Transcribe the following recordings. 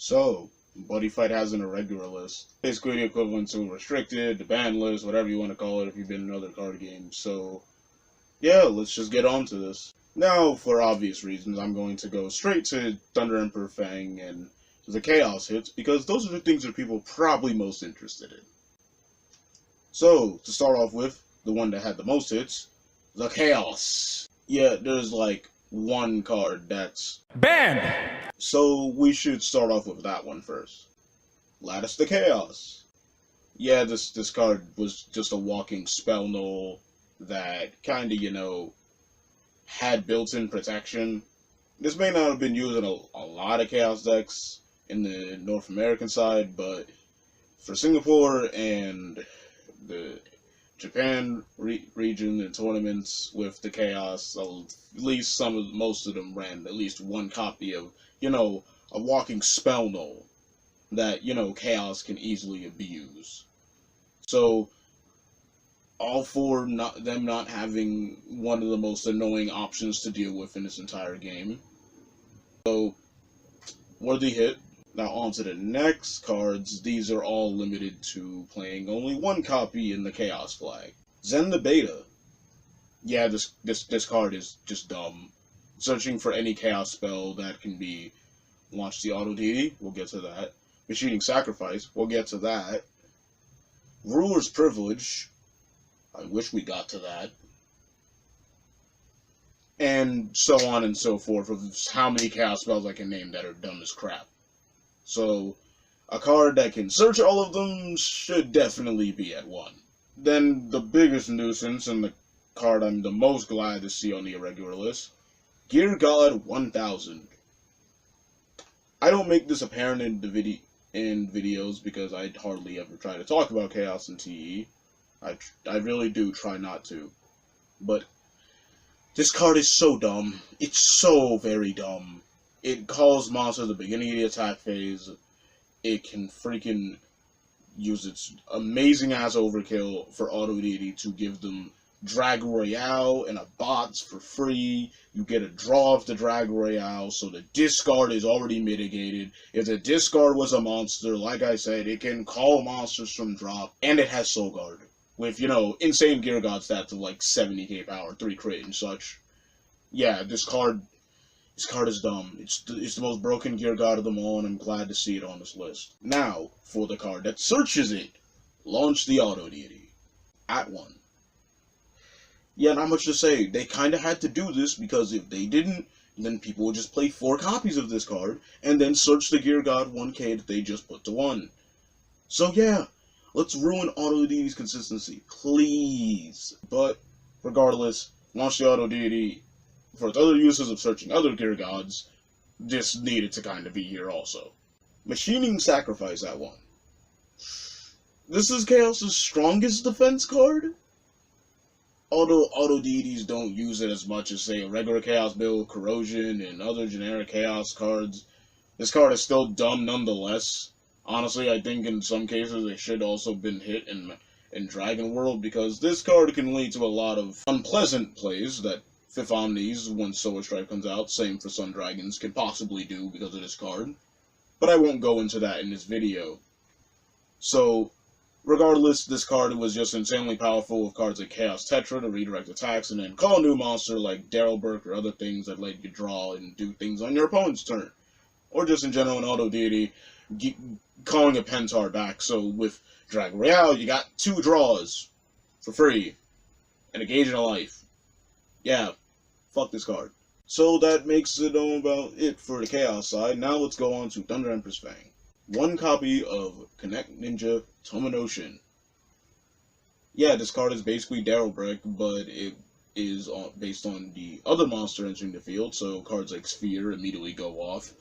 So, Buddyfight has an irregular list. Basically the equivalent to restricted, the ban list, whatever you want to call it if you've been in other card games. So, yeah, let's just get on to this. Now, for obvious reasons, I'm going to go straight to Thunder Emperor Fang and the Chaos hits, because those are the things that people are probably most interested in. So, to start off with, the one that had the most hits, the Chaos. Yeah, there's like one card that's banned! So we should start off with that one first. Lattice the Chaos. Yeah, this card was just a walking spell null that kinda, had built-in protection. This may not have been used in a lot of Chaos decks in the North American side, but for Singapore and the Japan region and tournaments with the Chaos, at least most of them ran at least one copy of, a walking spell null that, Chaos can easily abuse. So, all for them not having one of the most annoying options to deal with in this entire game. So, worthy hit. Now on to the next cards. These are all limited to playing only one copy in the Chaos flag. Zen the Beta. Yeah, this card is just dumb. Searching for any Chaos spell that can be Launch the Auto Deity, we'll get to that. Machining Sacrifice, we'll get to that. Ruler's Privilege, I wish we got to that. And so on and so forth, of how many Chaos spells I can name that are dumb as crap. So, a card that can search all of them should definitely be at 1. Then, the biggest nuisance, and the card I'm the most glad to see on the irregular list, Gear God 1000. I don't make this apparent in the videos because I hardly ever try to talk about Chaos and TE. I really do try not to. But this card is so dumb. It's so very dumb. It calls monsters at the beginning of the attack phase. It can freaking use its amazing-ass overkill for Auto Deity to give them Drag Royale and a bots for free. You get a draw of the Drag Royale, so the discard is already mitigated. If the discard was a monster, like I said, it can call monsters from drop, and it has Soul Guard. With, insane Gear God stats of like 70k power, 3 crit and such. Yeah, this card is dumb. It's the most broken Gear God of them all, and I'm glad to see it on this list. Now, for the card that searches it, Launch the Auto Deity. At 1. Yeah, not much to say. They kinda had to do this, because if they didn't, then people would just play 4 copies of this card, and then search the Gear God 1k that they just put to 1. So yeah, let's ruin Auto Deity's consistency, please. But, regardless, Launch the Auto Deity. For its other uses of searching other Gear Gods, this needed to kind of be here also. Machining Sacrifice at 1. This is Chaos' strongest defense card? Although Auto Deities don't use it as much as, say, a regular Chaos build, Corrosion, and other generic Chaos cards, this card is still dumb nonetheless. Honestly, I think in some cases it should also been hit in Dragon World, because this card can lead to a lot of unpleasant plays that Fifth Omnis, when Solar Strike comes out, same for Sun Dragons, can possibly do because of this card. But I won't go into that in this video. So, regardless, this card was just insanely powerful with cards like Chaos Tetra to redirect attacks, and then call a new monster like Darrellburg or other things that let you draw and do things on your opponent's turn. Or just in general, an Auto Deity, calling a Pentar back. So with Drag Royale, you got 2 draws for free, and a gauge and a life. Yeah. Fuck this card. So that makes it about it for the Chaos side. Now let's go on to Thunder Emperor's Fang. 1 copy of Connect Ninja Tomonoshin. Yeah, this card is basically Darrellburg, but it is based on the other monster entering the field, so cards like Sphere immediately go off.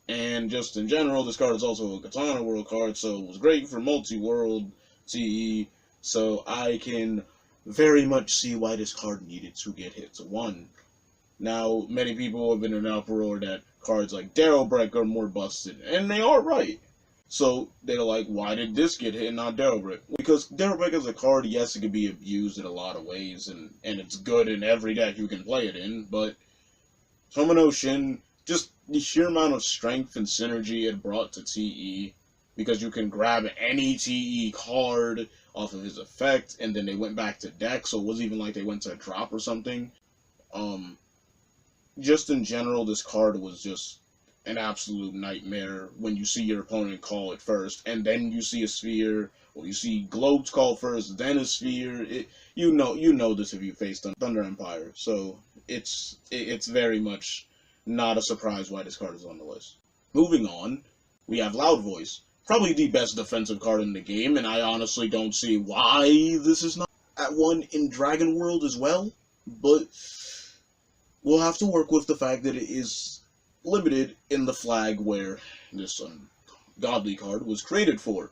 And just in general, this card is also a Katana World card, so it was great for multi-world TE, so I can very much see why this card needed to get hit to 1. Now, many people have been in an uproar that cards like Darrellburg are more busted, and they are right. So, they're like, why did this get hit and not Darrellburg? Because Darrellburg is a card, yes, it can be abused in a lot of ways, and it's good in every deck you can play it in, but Tomonoshin just the sheer amount of strength and synergy it brought to TE, because you can grab any TE card off of his effect, and then they went back to deck, so it wasn't even like they went to drop or something. Just in general, this card was just an absolute nightmare when you see your opponent call it first, and then you see a sphere, or you see globes call first, then a sphere. You know this if you faced Thunder Empire, so it's very much not a surprise why this card is on the list. Moving on, we have Loud Voice, probably the best defensive card in the game, and I honestly don't see why this is not at 1 in Dragon World as well, but we'll have to work with the fact that it is limited in the flag where this ungodly card was created for.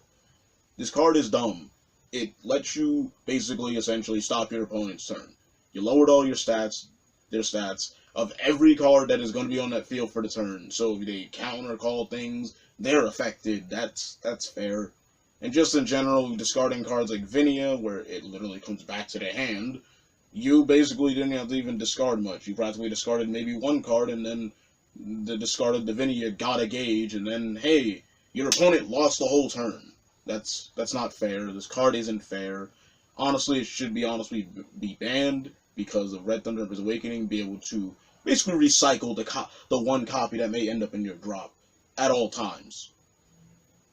This card is dumb. It lets you basically essentially stop your opponent's turn. You lowered all your stats, their stats, of every card that is going to be on that field for the turn. So if they counter call things, they're affected. That's fair. And just in general, discarding cards like Vinia, where it literally comes back to the hand, you basically didn't have to even discard much. You practically discarded maybe one card, and then the discarded Divinia got a gauge, and then, hey, your opponent lost the whole turn. That's not fair. This card isn't fair. Honestly, it should be banned, because of Red Thunder Emperor's Awakening, be able to basically recycle the one copy that may end up in your drop at all times.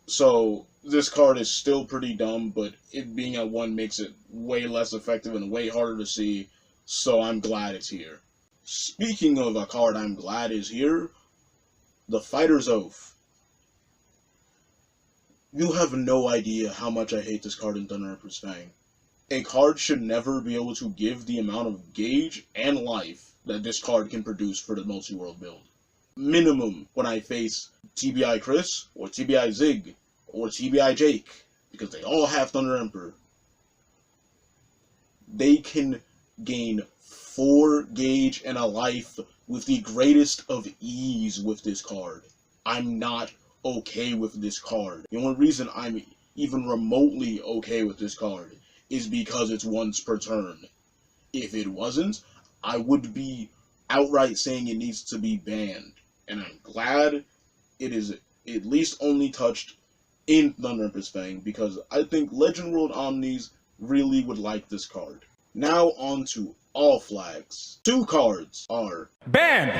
So, this card is still pretty dumb, but it being at 1 makes it way less effective and way harder to see, so I'm glad it's here. Speaking of a card I'm glad is here, the Fighter's Oath. You have no idea how much I hate this card in Thunder Emperor's Fang. A card should never be able to give the amount of gauge and life that this card can produce for the multi-world build. Minimum when I face TBI Chris, or TBI Zig, or TBI Jake, because they all have Thunder Emperor. They can gain 4 gauge and a life with the greatest of ease with this card. I'm not okay with this card. The only reason I'm even remotely okay with this card is because it's once per turn. If it wasn't, I would be outright saying it needs to be banned. And I'm glad it is at least only touched in Thunder Emperor's Fang, because I think Legend World Omnis really would like this card. Now on to all flags. 2 cards are banned!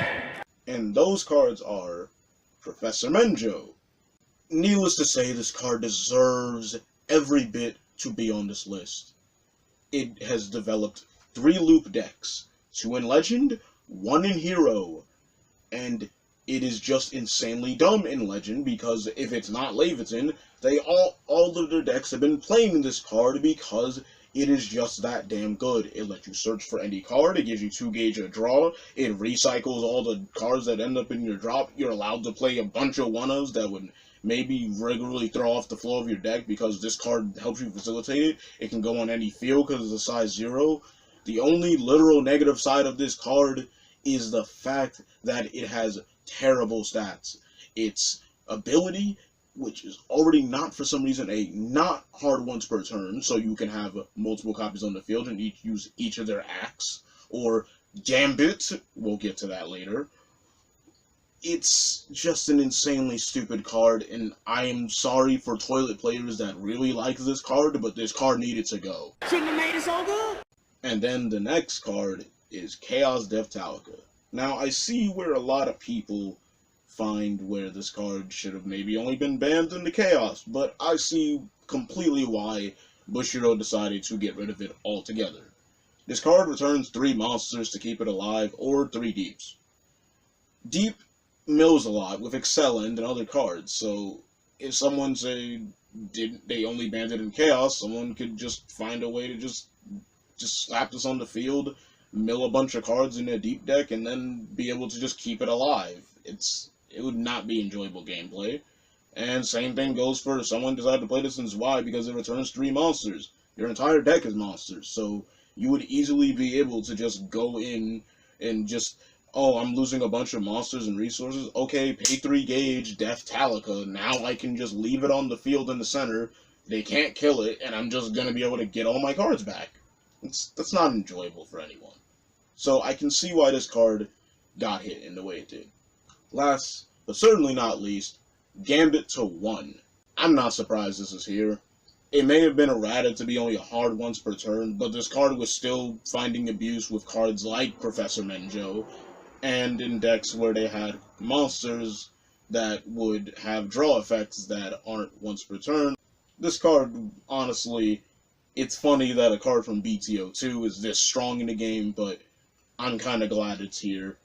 And those cards are Professor Menjo. Needless to say, this card deserves every bit to be on this list. It has developed 3 loop decks, 2 in Legend, 1 in Hero, and it is just insanely dumb in Legend, because if it's not Leviathan, all of their decks have been playing this card because it is just that damn good. It lets you search for any card, it gives you 2 gauge a draw, it recycles all the cards that end up in your drop. You're allowed to play a bunch of one-ofs that would maybe regularly throw off the flow of your deck, because this card helps you facilitate it. It can go on any field because it's a size 0. The only literal negative side of this card is the fact that it has terrible stats. Its ability, which is already not, for some reason, a not hard once per turn, so you can have multiple copies on the field and use each of their acts, or Gambit, we'll get to that later. It's just an insanely stupid card, and I am sorry for toilet players that really like this card, but this card needed to go. Shouldn't have made it so good. And then the next card is Chaos Devtalika. Now, I see where a lot of people find where this card should have maybe only been banned in the Chaos, but I see completely why Bushiroad decided to get rid of it altogether. This card returns 3 monsters to keep it alive, or 3 deeps. Deep mills a lot with Excellent and other cards, so if someone they only banned it in Chaos, someone could just find a way to just slap this on the field, mill a bunch of cards in a deep deck, and then be able to just keep it alive. It would not be enjoyable gameplay. And same thing goes for if someone decided to play this in Zwei, because it returns 3 monsters. Your entire deck is monsters, so you would easily be able to just go in and just, oh, I'm losing a bunch of monsters and resources. Okay, pay 3 gauge, Devtalika. Now I can just leave it on the field in the center. They can't kill it, and I'm just going to be able to get all my cards back. That's not enjoyable for anyone. So I can see why this card got hit in the way it did. Last, but certainly not least, Gambit to 1. I'm not surprised this is here. It may have been errata to be only a hard once per turn, but this card was still finding abuse with cards like Professor Menjo, and in decks where they had monsters that would have draw effects that aren't once per turn. This card, honestly, it's funny that a card from BTO2 is this strong in the game, but I'm kind of glad it's here.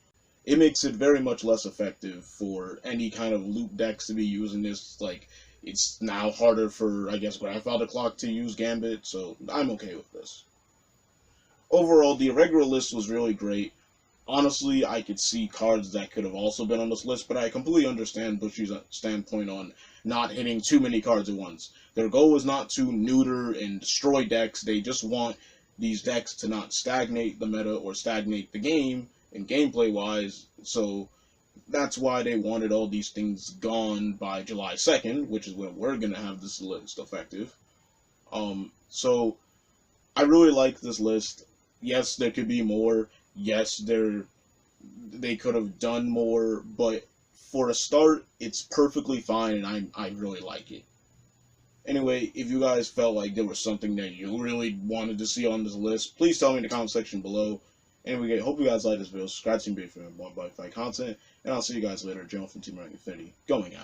It makes it very much less effective for any kind of loop decks to be using this. Like, it's now harder for, I guess, Grandfather Clock to use Gambit, so I'm okay with this. Overall, the Irregular list was really great. Honestly, I could see cards that could have also been on this list, but I completely understand Bushy's standpoint on not hitting too many cards at once. Their goal is not to neuter and destroy decks, they just want these decks to not stagnate the meta or stagnate the game, and gameplay-wise, so that's why they wanted all these things gone by July 2nd, which is when we're going to have this list effective. So, I really like this list. Yes, there could be more. Yes, they could have done more, but for a start, it's perfectly fine, and I really like it. Anyway, if you guys felt like there was something that you really wanted to see on this list, please tell me in the comment section below. Anyway, hope you guys like this video. Subscribe to TeamBurningInfinitey for more Buddyfight content, and I'll see you guys later. Jalen from TeamBurningInfinitey, going out.